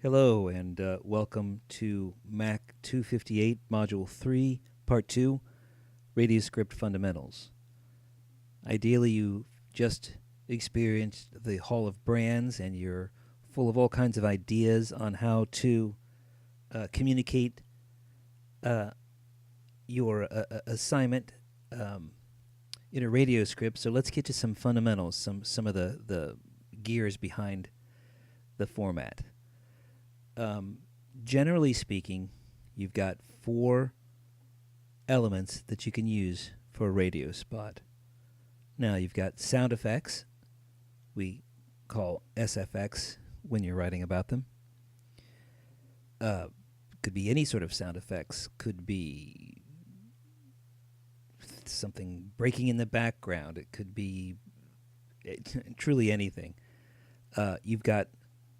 Hello and welcome to MAC258 Module 3, Part 2, Radio Script Fundamentals. Ideally, you've just experienced the Hall of Brands and you're full of all kinds of ideas on how to communicate your assignment in a radio script. So let's get to some fundamentals, some of the gears behind the format. Generally speaking, you've got 4 elements that you can use for a radio spot. Now, you've got sound effects, we call SFX when you're writing about them. Could be any sort of sound effects, could be something breaking in the background, it could be truly anything. You've got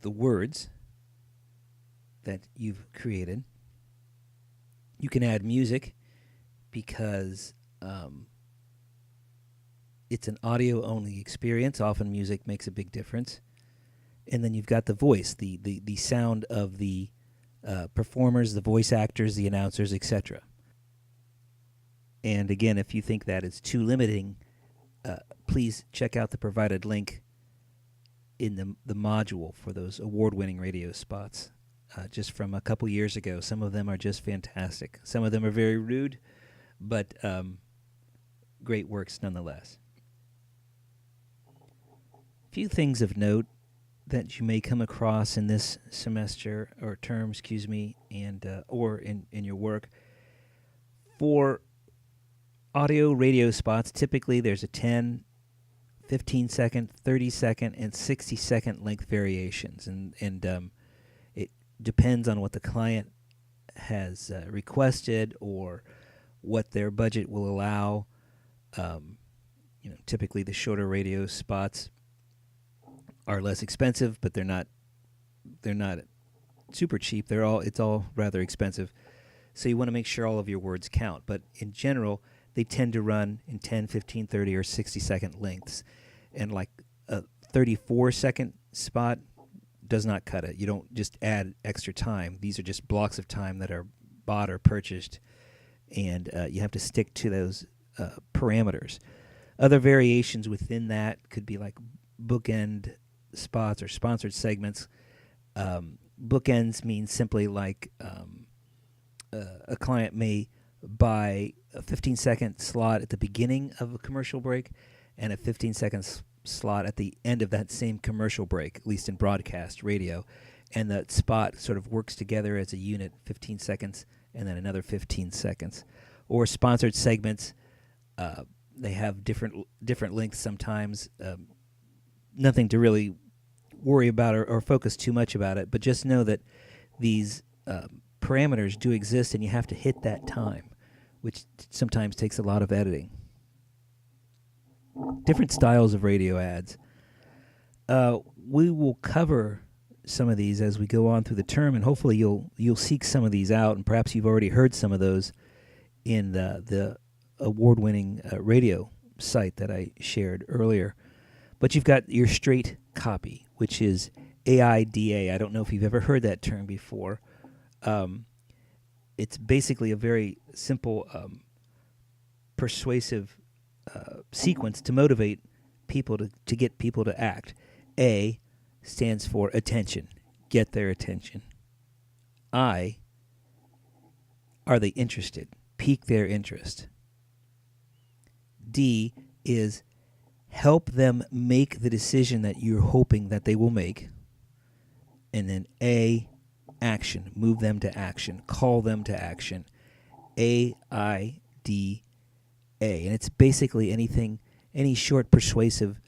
the words that you've created. You can add music because it's an audio-only experience. Often music makes a big difference. And then you've got the voice, the sound of the performers, the voice actors, the announcers, etc. And again, if you think that is too limiting, please check out the provided link in the module for those award-winning radio spots. Just from a couple years ago. Some of them are just fantastic. Some of them are very rude, but great works nonetheless. A few things of note that you may come across in this semester or term, and or in your work. For audio radio spots, typically there's a 10, 15 second, 30 second, and 60 second length variations, and it depends on what the client has requested or what their budget will allow. Typically the shorter radio spots are less expensive, but they're not super cheap. It's all rather expensive. So you want to make sure all of your words count. But in general, they tend to run in 10, 15, 30, or 60 second lengths. And like a 34 second spot does not cut it. You don't just add extra time. These are just blocks of time that are bought or purchased, and you have to stick to those parameters. Other variations within that could be like bookend spots or sponsored segments. Bookends means simply like a client may buy a 15-second slot at the beginning of a commercial break and a 15-second slot at the end of that same commercial break, at least in broadcast radio, and that spot sort of works together as a unit, 15 seconds and then another 15 seconds. Or sponsored segments, they have different lengths sometimes. Nothing to really worry about or focus too much about it, but just know that these parameters do exist and you have to hit that time, which sometimes takes a lot of editing. Different styles of radio ads. We will cover some of these as we go on through the term, and hopefully you'll seek some of these out, and perhaps you've already heard some of those in the award-winning radio site that I shared earlier. But you've got your straight copy, which is AIDA. I don't know if you've ever heard that term before. It's basically a very simple, persuasive sequence to motivate people to get people to act. A stands for attention. Get their attention. I, are they interested? Pique their interest. D is help them make the decision that you're hoping that they will make. And then A, action. Move them to action. Call them to action. AIDA. And it's basically any short persuasive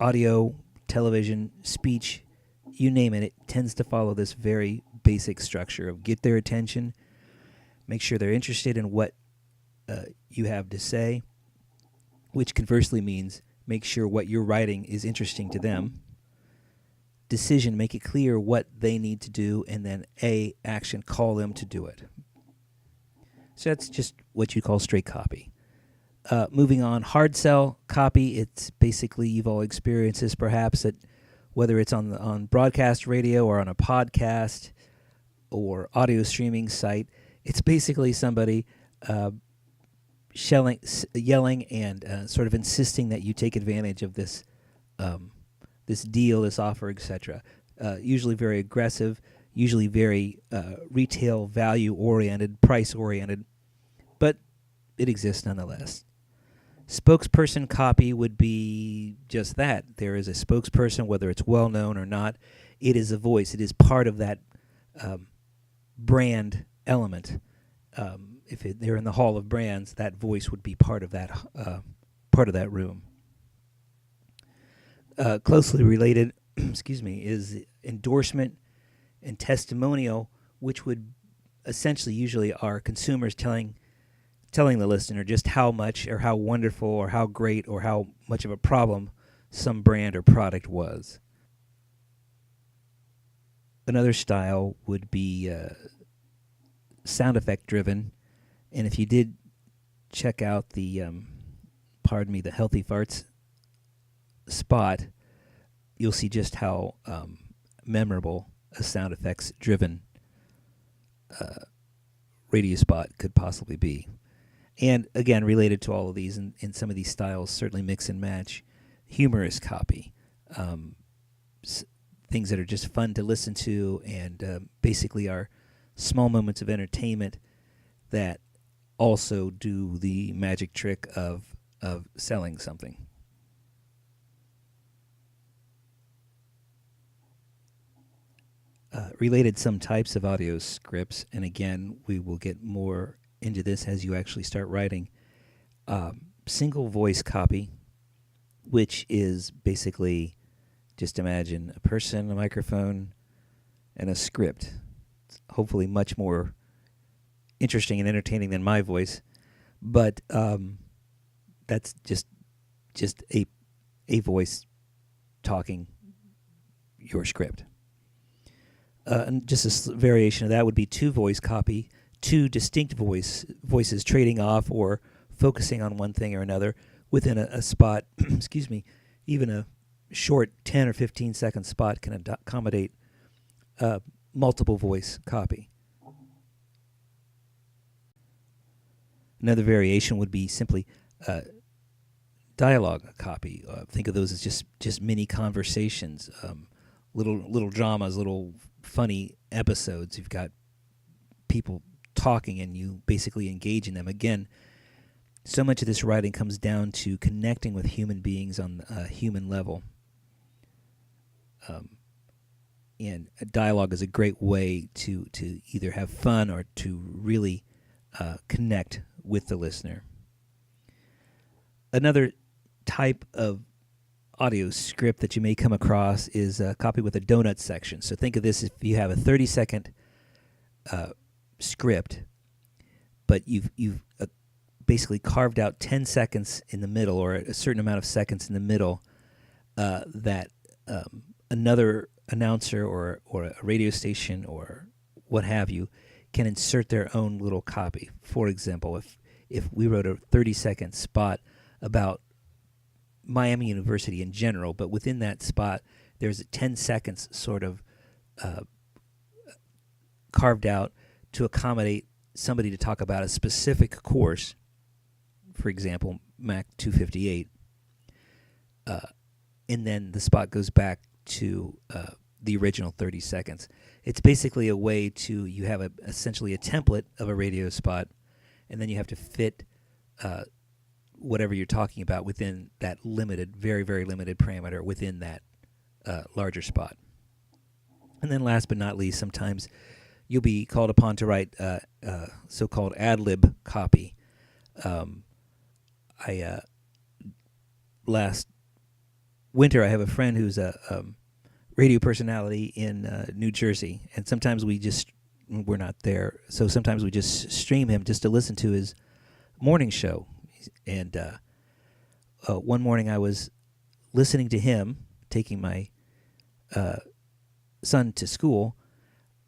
audio, television, speech, you name it, it tends to follow this very basic structure of get their attention, make sure they're interested in what you have to say, which conversely means make sure what you're writing is interesting to them. Decision, make it clear what they need to do, and then A, action, call them to do it. So that's just what you call straight copy. Moving on, hard sell copy, it's basically, you've all experienced this perhaps, that whether it's on broadcast radio or on a podcast or audio streaming site. It's basically somebody yelling and sort of insisting that you take advantage of this this deal, this offer, etc. Usually very aggressive, usually very retail value oriented, price oriented, but it exists nonetheless. Spokesperson copy would be just that. There is a spokesperson, whether it's well known or not. It is a voice. It is part of that brand element. If they're in the hall of brands, that voice would be part of that room. Closely related, excuse me, is endorsement and testimonial, which would essentially usually are consumers telling the listener just how much or how wonderful or how great or how much of a problem some brand or product was. Another style would be sound effect driven, and if you did check out the the Healthy Farts spot, you'll see just how memorable a sound effects driven radio spot could possibly be. And again, related to all of these, and some of these styles certainly mix and match, humorous copy, things that are just fun to listen to and basically are small moments of entertainment that also do the magic trick of selling something. Related some types of audio scripts, and again, we will get more into this as you actually start writing. Single voice copy, which is basically, just imagine a person, a microphone, and a script. It's hopefully much more interesting and entertaining than my voice, but that's just a voice talking your script. And just a variation of that would be two voice copy, two distinct voices trading off or focusing on one thing or another within a spot. Excuse me, even a short 10 or 15 second spot can accommodate multiple voice copy. Another variation would be simply dialogue copy. Think of those as just mini conversations, little dramas, little funny episodes. You've got people talking and you basically engage in them. Again, so much of this writing comes down to connecting with human beings on a human level. And a dialogue is a great way to either have fun or to really connect with the listener. Another type of audio script that you may come across is a copy with a donut section. So think of this: if you have a 30-second script, but you've basically carved out 10 seconds in the middle, or a certain amount of seconds in the middle, that another announcer or a radio station or what have you can insert their own little copy. For example, if we wrote a 30-second spot about Miami University in general, but within that spot there's 10 seconds sort of carved out to accommodate somebody to talk about a specific course, for example, MAC258, and then the spot goes back to the original 30 seconds. It's basically a way to, you have essentially a template of a radio spot, and then you have to fit whatever you're talking about within that limited, very, very limited parameter within that larger spot. And then last but not least, sometimes you'll be called upon to write so-called ad-lib copy. Last winter, I have a friend who's a radio personality in New Jersey, and sometimes we're not there, so sometimes we just stream him just to listen to his morning show. And one morning I was listening to him, taking my son to school,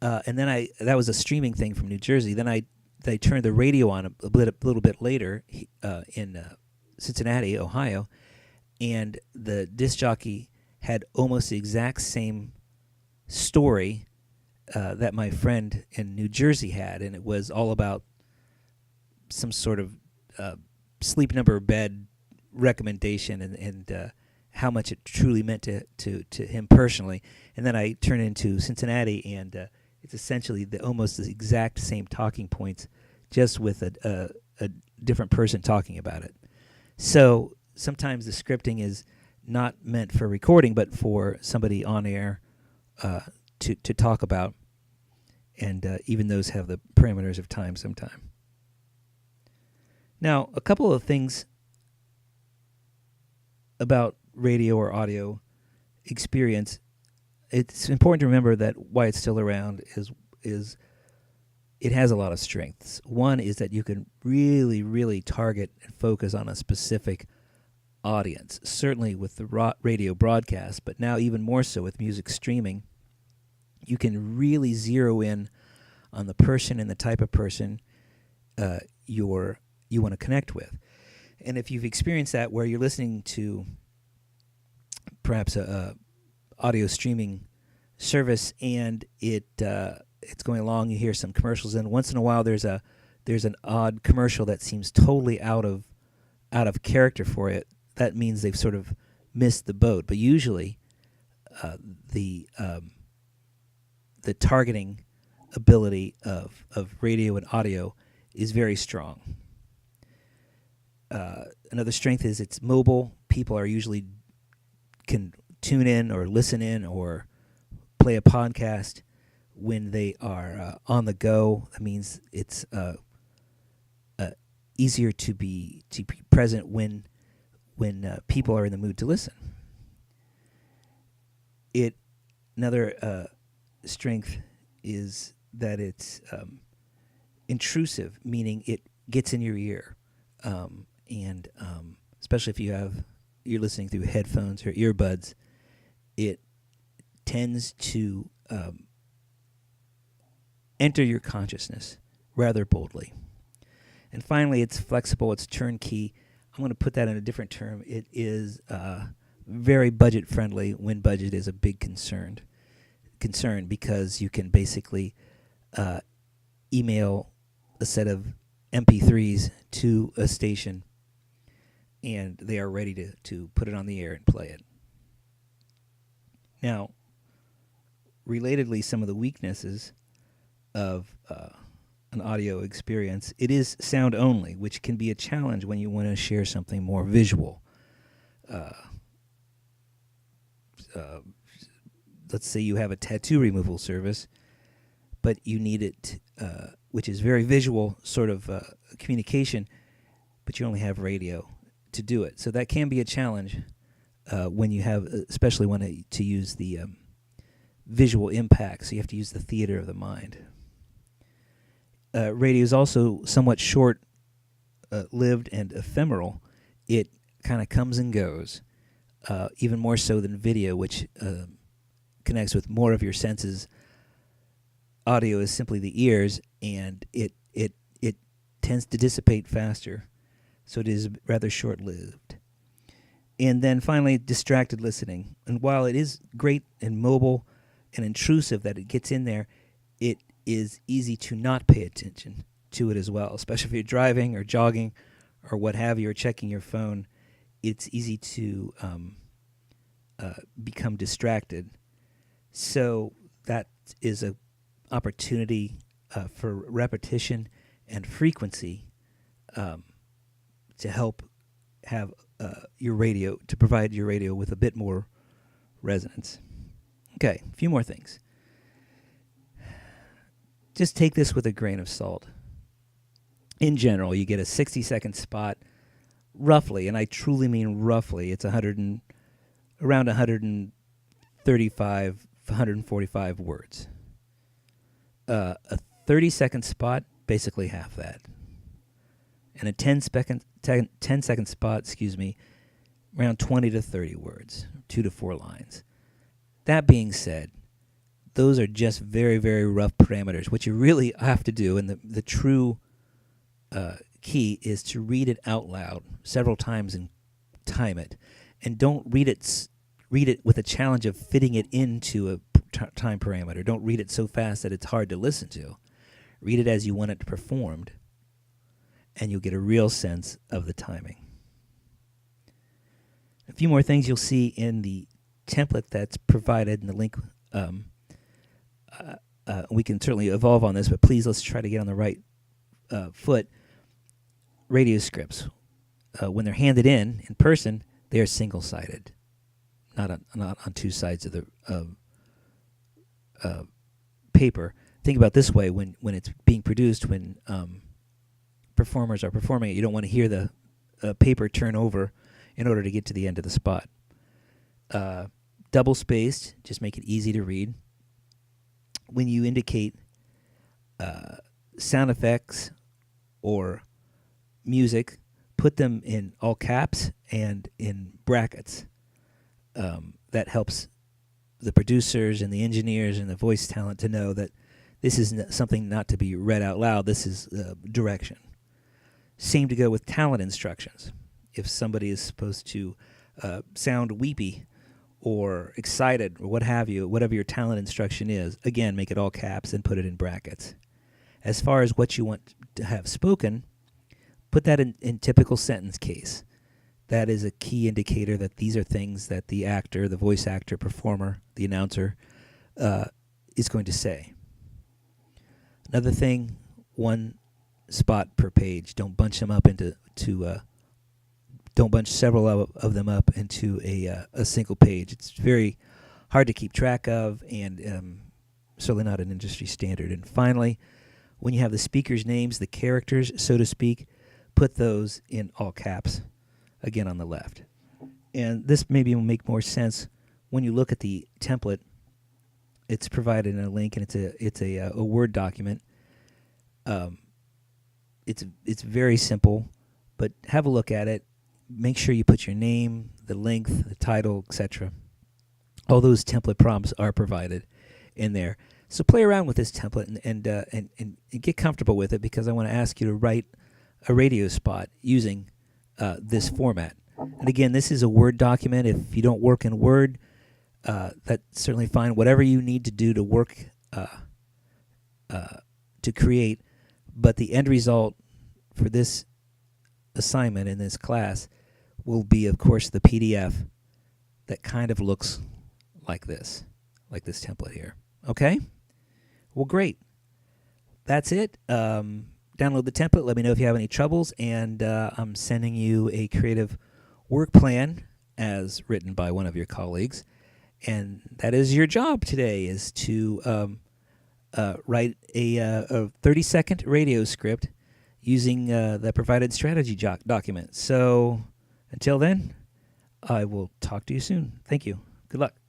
and then that was a streaming thing from New Jersey. Then I turned the radio on a little bit later in Cincinnati, Ohio, and the disc jockey had almost the exact same story that my friend in New Jersey had, and it was all about some sort of sleep number bed recommendation and how much it truly meant to him personally. And then I turn into Cincinnati, and it's essentially almost the exact same talking points, just with a different person talking about it. So sometimes the scripting is not meant for recording, but for somebody on air to talk about, and even those have the parameters of time sometime. Now, a couple of things about radio or audio experience. It's important to remember that why it's still around is it has a lot of strengths. One is that you can really, really target and focus on a specific audience, certainly with the radio broadcast, but now even more so with music streaming. You can really zero in on the person and the type of person you want to connect with. And if you've experienced that where you're listening to perhaps a audio streaming service and it's going along, you hear some commercials, and once in a while there's an odd commercial that seems totally out of character for it, that means they've sort of missed the boat. But usually the targeting ability of radio and audio is very strong. Another strength is it's mobile. People are usually can tune in or listen in or play a podcast when they are on the go. That means it's easier to be present when people are in the mood to listen. Another strength is that it's intrusive, meaning it gets in your ear, and especially if you're listening through headphones or earbuds, it tends to enter your consciousness rather boldly. And finally, it's flexible, it's turnkey. I'm going to put that in a different term. It is very budget friendly when budget is a big concern, because you can basically email a set of MP3s to a station and they are ready to put it on the air and play it. Now, relatedly, some of the weaknesses of an audio experience, it is sound only, which can be a challenge when you want to share something more visual. Let's say you have a tattoo removal service, but you need it, which is very visual sort of communication, but you only have radio to do it. So that can be a challenge when you have, especially when to use the visual impact. So you have to use the theater of the mind. Radio is also somewhat short-lived and ephemeral. It kind of comes and goes, even more so than video, which connects with more of your senses. Audio is simply the ears, and it tends to dissipate faster, so it is rather short-lived. And then finally, distracted listening. And while it is great and mobile and intrusive that it gets in there, it is easy to not pay attention to it as well, especially if you're driving or jogging or what have you, or checking your phone. It's easy to become distracted. So that is an opportunity for repetition and frequency to help have your radio, to provide your radio with a bit more resonance. Okay, a few more things. Just take this with a grain of salt. In general, you get a 60-second spot, roughly, and I truly mean roughly. It's around 135, 145 words. A 30-second spot, basically half that. And a 10-second spot, around 20 to 30 words, 2 to 4 lines. That being said, those are just very, very rough parameters. What you really have to do, and the true key, is to read it out loud several times and time it. And don't read it read it with a challenge of fitting it into a time parameter. Don't read it so fast that it's hard to listen to. Read it as you want it performed, and you'll get a real sense of the timing. A few more things you'll see in the template that's provided in the link. We can certainly evolve on this, but please let's try to get on the right foot. Radio scripts, when they're handed in person, they are single-sided, not on two sides of the paper. Think about it this way: when it's being produced, when performers are performing it, you don't want to hear the paper turn over in order to get to the end of the spot. Double-spaced, just make it easy to read. When you indicate sound effects or music, put them in all caps and in brackets. That helps the producers and the engineers and the voice talent to know that this is something not to be read out loud. This is direction. Same to go with talent instructions. If somebody is supposed to sound weepy or excited or what have you, whatever your talent instruction is, again, make it all caps and put it in brackets. As far as what you want to have spoken, put that in typical sentence case. That is a key indicator that these are things that the actor, the voice actor, performer, the announcer is going to say. Another thing, one spot per page. Don't bunch them up don't bunch several of them up into a single page. It's very hard to keep track of, and certainly not an industry standard. And finally, when you have the speakers' names, the characters, so to speak, put those in all caps, again on the left. And this maybe will make more sense when you look at the template. It's provided in a link, and it's a Word document. It's very simple, but have a look at it. Make sure you put your name, the length, the title, etc. All those template prompts are provided in there. So play around with this template and get comfortable with it, because I want to ask you to write a radio spot using this format. And again, this is a Word document. If you don't work in Word, that's certainly fine. Whatever you need to do to work to create, but the end result for this assignment in this class will be, of course, the PDF that kind of looks like this template here. Okay? Well, great. That's it. Download the template. Let me know if you have any troubles, and I'm sending you a creative work plan as written by one of your colleagues, and that is your job today, is to write a 30-second radio script using the provided strategy document. So until then, I will talk to you soon. Thank you. Good luck.